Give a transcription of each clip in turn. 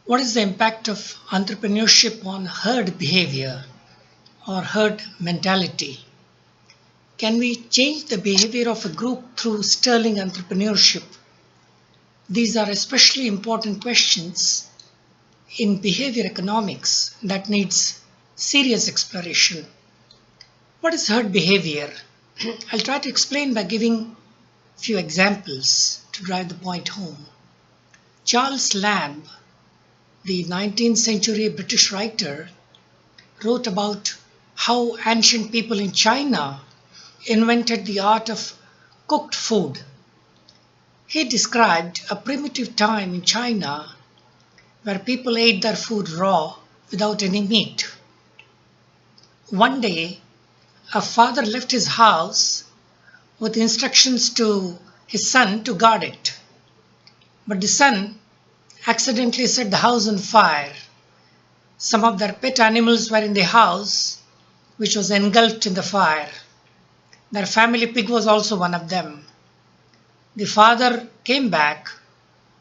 What is the impact of entrepreneurship on herd behavior or herd mentality? Can we change the behavior of a group through sterling entrepreneurship? These are especially important questions in behavior economics that needs serious exploration. What is herd behavior? I'll try to explain by giving a few examples to drive the point home. Charles Lamb, the 19th century British writer, wrote about how ancient people in China invented the art of cooked food. He described a primitive time in China where people ate their food raw without any meat. One day, a father left his house with instructions to his son to guard it. But the son accidentally set the house on fire. Some of their pet animals were in the house, which was engulfed in the fire. Their family pig was also one of them. The father came back,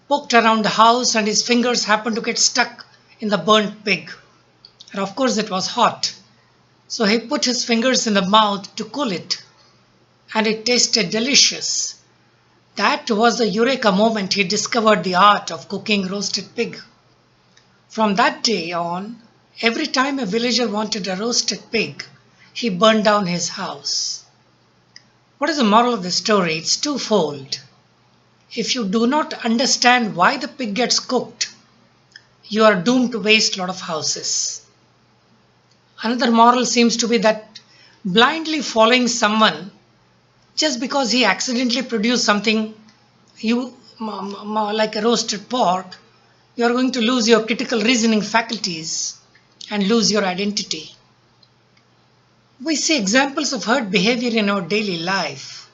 poked around the house, and his fingers happened to get stuck in the burnt pig. And of course, it was hot. So he put his fingers in the mouth to cool it, and it tasted delicious. That was the eureka moment he discovered the art of cooking roasted pig. From that day on, every time a villager wanted a roasted pig, he burned down his house. What is the moral of the story? It's twofold. If you do not understand why the pig gets cooked, you are doomed to waste a lot of houses. Another moral seems to be that blindly following someone just because he accidentally produced something like a roasted pork, you are going to lose your critical reasoning faculties and lose your identity. We see examples of herd behavior in our daily life.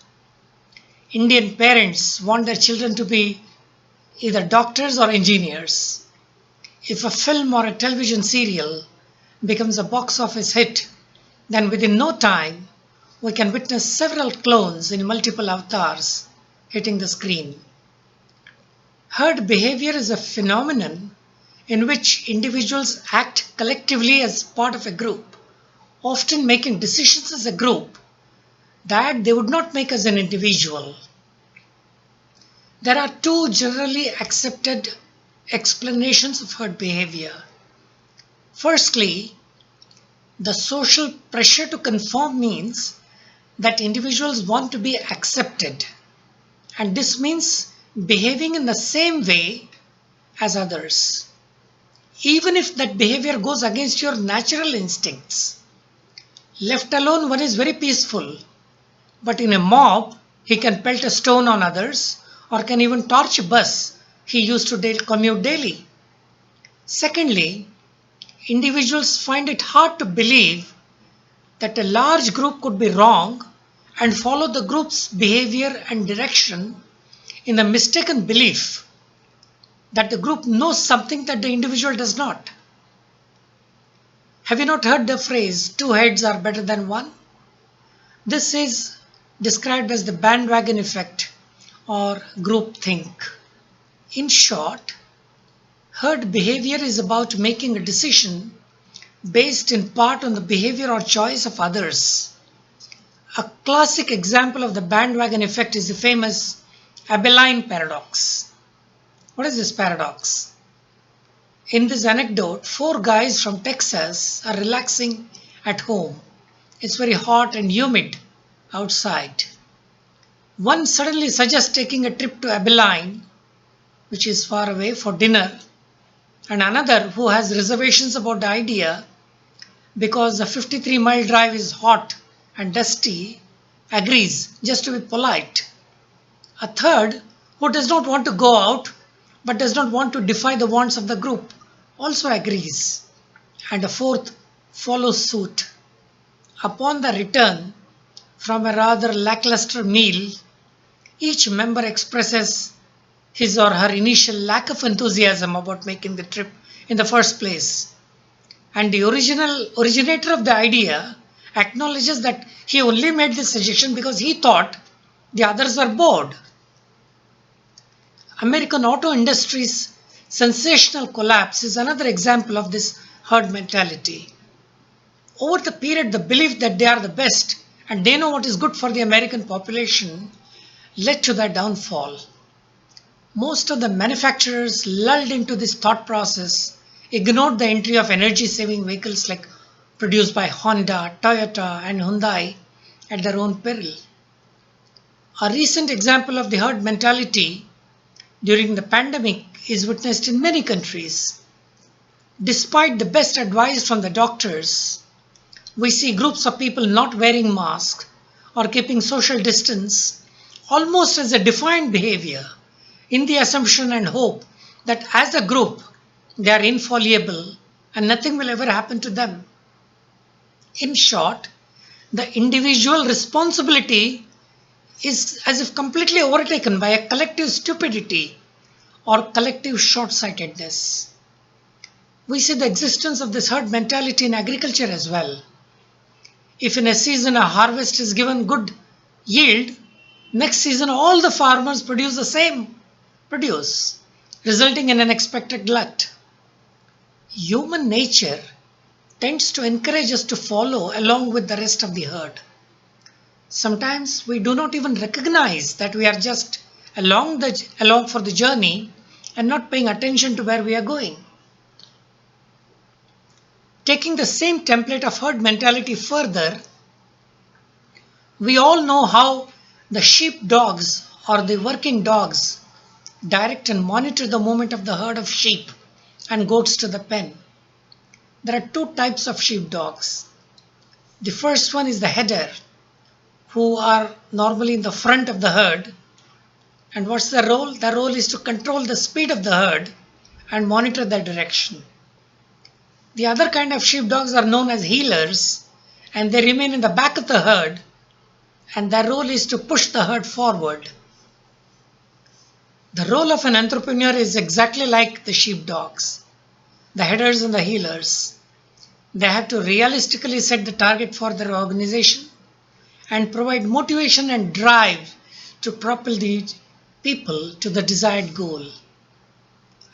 Indian parents want their children to be either doctors or engineers. If a film or a television serial becomes a box office hit, then within no time we can witness several clones in multiple avatars hitting the screen. Herd behavior is a phenomenon in which individuals act collectively as part of a group, often making decisions as a group that they would not make as an individual. There are two generally accepted explanations of herd behavior. Firstly, the social pressure to conform means that individuals want to be accepted, and this means behaving in the same way as others, even if that behavior goes against your natural instincts. Left alone, one is very peaceful, but in a mob, he can pelt a stone on others or can even torch a bus he used to commute daily. Secondly, individuals find it hard to believe that a large group could be wrong and follow the group's behavior and direction in the mistaken belief that the group knows something that the individual does not. Have you not heard the phrase, two heads are better than one? This is described as the bandwagon effect or groupthink. In short, herd behavior is about making a decision based in part on the behavior or choice of others. A classic example of the bandwagon effect is the famous Abilene paradox. What is this paradox? In this anecdote, four guys from Texas are relaxing at home. It's very hot and humid outside. One suddenly suggests taking a trip to Abilene, which is far away, for dinner, and another, who has reservations about the idea because the 53-mile drive is hot and dusty, agrees just to be polite. A third, who does not want to go out but does not want to defy the wants of the group, also agrees. And a fourth follows suit. Upon the return from a rather lackluster meal, each member expresses his or her initial lack of enthusiasm about making the trip in the first place. And the originator of the idea acknowledges that he only made this suggestion because he thought the others were bored. American auto industry's Sensational collapse is another example of this herd mentality. Over the period, the belief that they are the best and they know what is good for the American population led to their downfall. Most of the manufacturers, lulled into this thought process, ignored the entry of energy saving vehicles like produced by Honda, Toyota, and Hyundai at their own peril. A recent example of the herd mentality during the pandemic is witnessed in many countries. Despite the best advice from the doctors, we see groups of people not wearing masks or keeping social distance almost as a defined behavior in the assumption and hope that as a group they are infallible and nothing will ever happen to them. In short, the individual responsibility is as if completely overtaken by a collective stupidity or collective short sightedness. We see the existence of this herd mentality in agriculture as well. If in a season a harvest is given good yield, next season all the farmers produce the same produce, resulting in an unexpected glut. Human nature tends to encourage us to follow along with the rest of the herd. Sometimes we do not even recognize that we are just along for the journey and not paying attention to where we are going. Taking the same template of herd mentality further, we all know how the sheep dogs or the working dogs direct and monitor the movement of the herd of sheep and goats to the pen. There are two types of sheep dogs. The first one is the header, who are normally in the front of the herd. And what's the role? The role is to control the speed of the herd and monitor their direction. The other kind of sheepdogs are known as heelers, and they remain in the back of the herd, and their role is to push the herd forward. The role of an entrepreneur is exactly like the sheepdogs, the headers and the heelers. They have to realistically set the target for their organization and provide motivation and drive to propel the people to the desired goal.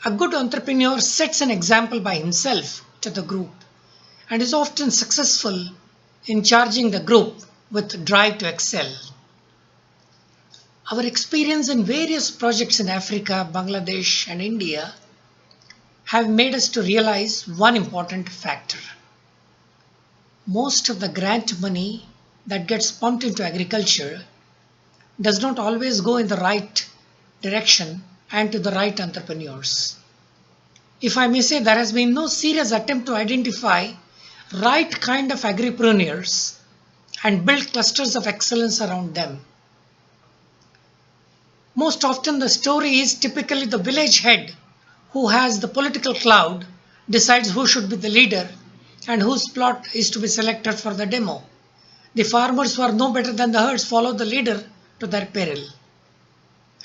A good entrepreneur sets an example by himself to the group and is often successful in charging the group with drive to excel. Our experience in various projects in Africa, Bangladesh, and India have made us to realize one important factor. Most of the grant money that gets pumped into agriculture does not always go in the right direction and to the right entrepreneurs. If I may say, there has been no serious attempt to identify right kind of agripreneurs and build clusters of excellence around them. Most often the story is typically the village head who has the political clout decides who should be the leader and whose plot is to be selected for the demo. The farmers who are no better than the herds follow the leader to their peril.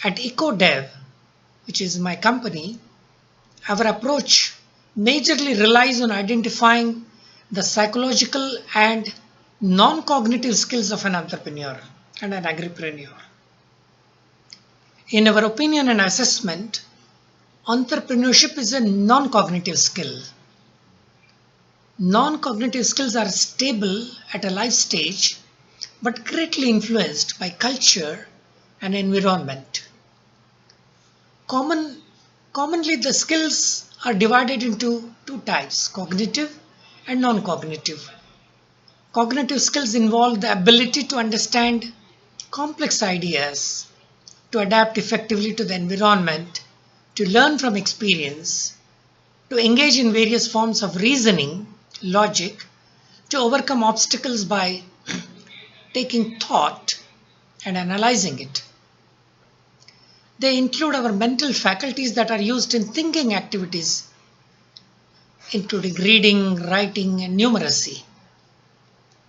At EcoDev, which is my company, our approach majorly relies on identifying the psychological and non-cognitive skills of an entrepreneur and an agripreneur. In our opinion and assessment, entrepreneurship is a non-cognitive skill. Non-cognitive skills are stable at a life stage but greatly influenced by culture and environment. Commonly, the skills are divided into two types, cognitive and non-cognitive. Cognitive skills involve the ability to understand complex ideas, to adapt effectively to the environment, to learn from experience, to engage in various forms of reasoning, logic, to overcome obstacles by taking thought and analyzing it. They include our mental faculties that are used in thinking activities, including reading, writing, and numeracy.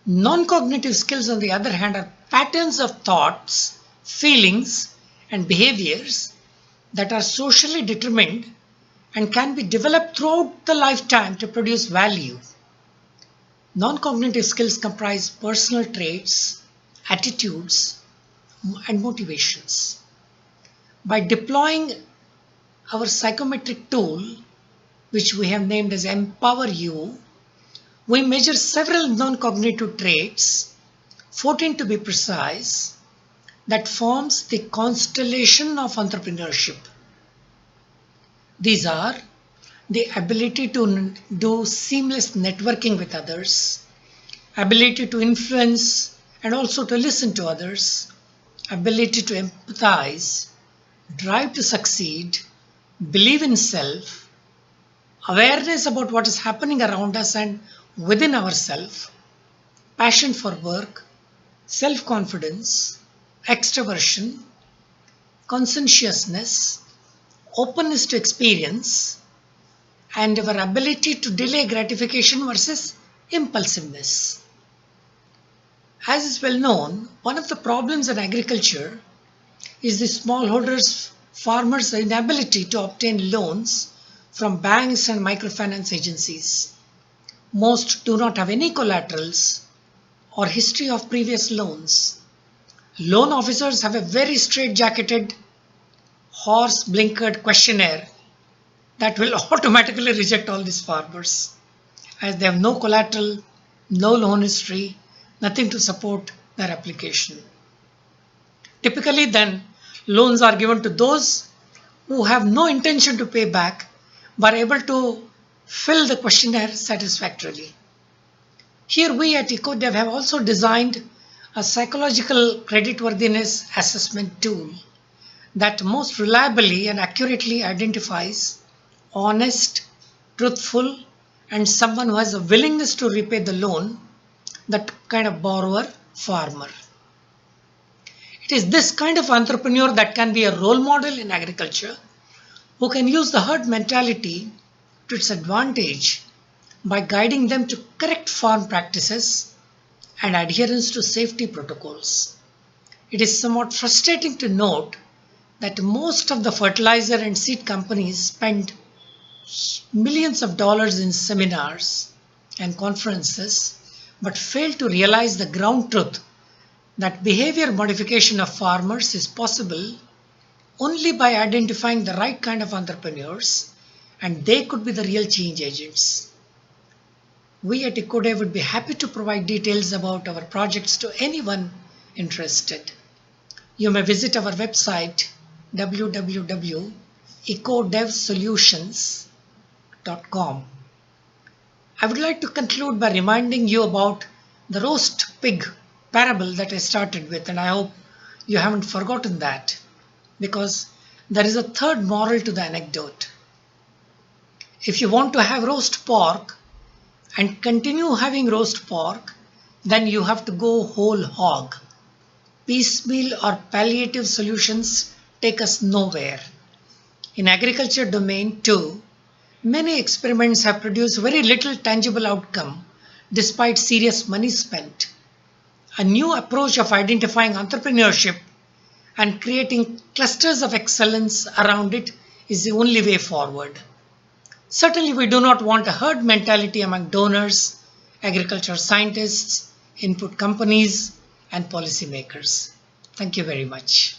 Non-cognitive skills, on the other hand, are patterns of thoughts, feelings, and behaviors that are socially determined and can be developed throughout the lifetime to produce value. Non-cognitive skills comprise personal traits, attitudes, and motivations. By deploying our psychometric tool, which we have named as Empower You, we measure several non-cognitive traits, 14 to be precise, that forms the constellation of entrepreneurship. These are the ability to do seamless networking with others, ability to influence and also to listen to others, ability to empathize, drive to succeed, believe in self, awareness about what is happening around us and within ourselves, passion for work, self-confidence, extroversion, conscientiousness, openness to experience, and our ability to delay gratification versus impulsiveness. As is well known, one of the problems in agriculture is the smallholders' farmers' inability to obtain loans from banks and microfinance agencies. Most do not have any collaterals or history of previous loans. Loan officers have a very straight-jacketed, horse-blinkered questionnaire that will automatically reject all these farmers as they have no collateral, no loan history, nothing to support their application. Typically, then, loans are given to those who have no intention to pay back but are able to fill the questionnaire satisfactorily. Here we at EcoDev have also designed a psychological creditworthiness assessment tool that most reliably and accurately identifies honest, truthful, and someone who has a willingness to repay the loan, that kind of borrower, farmer. It is this kind of entrepreneur that can be a role model in agriculture, who can use the herd mentality to its advantage by guiding them to correct farm practices and adherence to safety protocols. It is somewhat frustrating to note that most of the fertilizer and seed companies spend millions of dollars in seminars and conferences but fail to realize the ground truth that behavior modification of farmers is possible only by identifying the right kind of entrepreneurs, and they could be the real change agents. We at EcoDev would be happy to provide details about our projects to anyone interested. You may visit our website www.ecodevsolutions.com. I would like to conclude by reminding you about the roast pig parable that I started with, and I hope you haven't forgotten that, because there is a third moral to the anecdote. If you want to have roast pork and continue having roast pork, then you have to go whole hog. Piecemeal or palliative solutions take us nowhere. In agriculture domain too, many experiments have produced very little tangible outcome despite serious money spent. A new approach of identifying entrepreneurship and creating clusters of excellence around it is the only way forward. Certainly, we do not want a herd mentality among donors, agriculture scientists, input companies, and policymakers. Thank you very much.